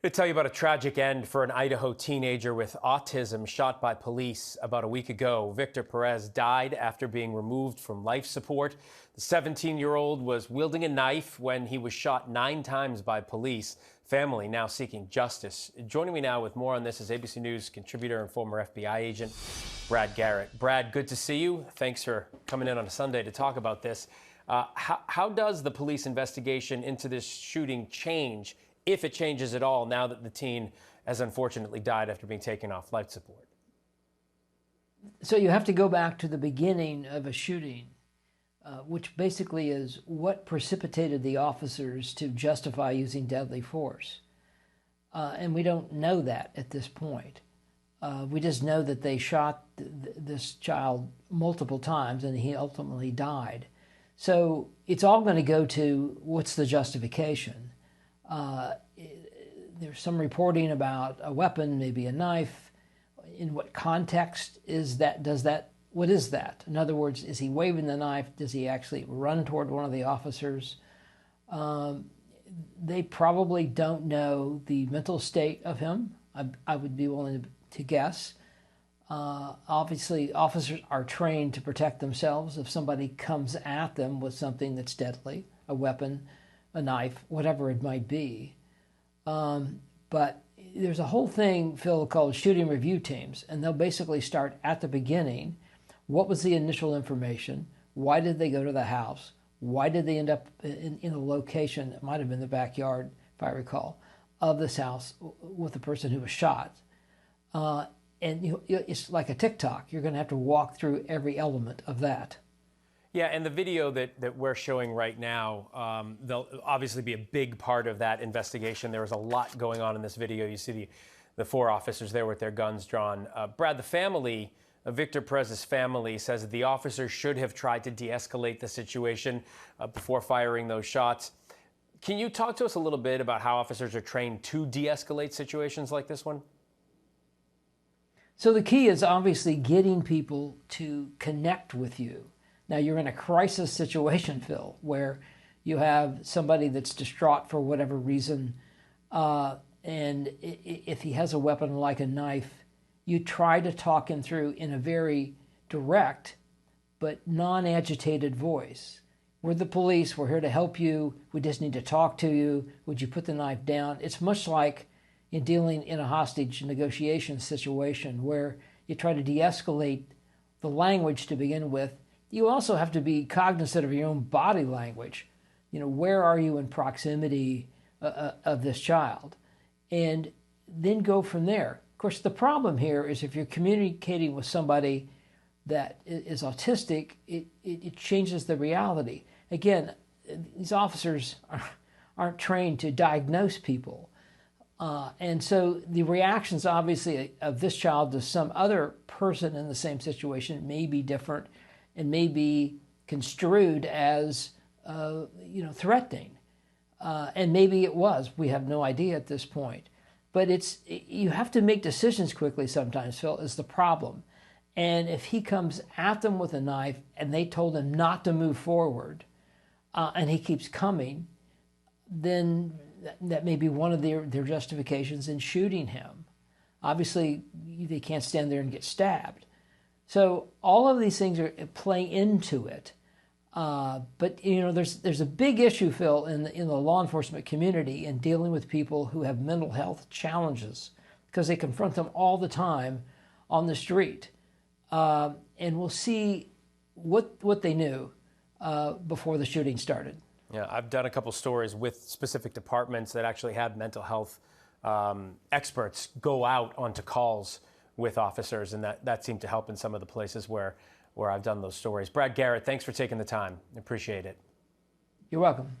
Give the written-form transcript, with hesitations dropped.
To tell you about a tragic end for an Idaho teenager with autism shot by police about a week ago. Victor Perez died after being removed from life support. The 17-year-old was wielding a knife when he was shot 9 times by police. Family now seeking justice. Joining me now with more on this is ABC News contributor and former FBI agent Brad Garrett. Brad, good to see you. Thanks for coming in on a Sunday to talk about this. How does the police investigation into this shooting change, if it changes at all, now that the teen has unfortunately died after being taken off life support? So you have to go back to the beginning of a shooting, which basically is what precipitated the officers to justify using deadly force. And we don't know that at this point. We just know that they shot this child multiple times and he ultimately died. So it's all going to go to what's the justification. There's some reporting about a weapon, maybe a knife. In what context is that? What is that? In other words, is he waving the knife? Does he actually run toward one of the officers? They probably don't know the mental state of him. I would be willing to guess. Obviously, officers are trained to protect themselves if somebody comes at them with something that's deadly, a weapon, a knife, whatever it might be. But there's a whole thing, Phil, called shooting review teams, and they'll basically start at the beginning. What was the initial information? Why did they go to the house? Why did they end up in a location that might have been the backyard, if I recall, of this house with the person who was shot? And it's like a TikTok. You're going to have to walk through every element of that. Yeah, and the video that we're showing right now, there'll obviously be a big part of that investigation. There was a lot going on in this video. You see the 4 officers there with their guns drawn. Brad, the family, Victor Perez's family, says that the officers should have tried to de-escalate the situation before firing those shots. Can you talk to us a little bit about how officers are trained to de-escalate situations like this one? So the key is obviously getting people to connect with you. Now, you're in a crisis situation, Phil, where you have somebody that's distraught for whatever reason, and if he has a weapon like a knife, you try to talk him through in a very direct but non-agitated voice. We're the police. We're here to help you. We just need to talk to you. Would you put the knife down? It's much like in dealing in a hostage negotiation situation where you try to de-escalate the language to begin with. You also have to be cognizant of your own body language. You know, where are you in proximity of this child? And then go from there. Of course, the problem here is if you're communicating with somebody that is autistic, it changes the reality. Again, these officers aren't trained to diagnose people. And so the reactions, obviously, of this child to some other person in the same situation may be different and may be construed as, threatening. And maybe it was. We have no idea at this point. But you have to make decisions quickly sometimes, Phil, is the problem. And if he comes at them with a knife and they told him not to move forward, and he keeps coming, then that may be one of their justifications in shooting him. Obviously, they can't stand there and get stabbed. So all of these things play into it. But there's a big issue, Phil, in the law enforcement community in dealing with people who have mental health challenges because they confront them all the time on the street. And we'll see what they knew before the shooting started. Yeah, I've done a couple stories with specific departments that actually had mental health experts go out onto calls with officers, and that seemed to help in some of the places where I've done those stories. Brad Garrett, thanks for taking the time. Appreciate it. You're welcome.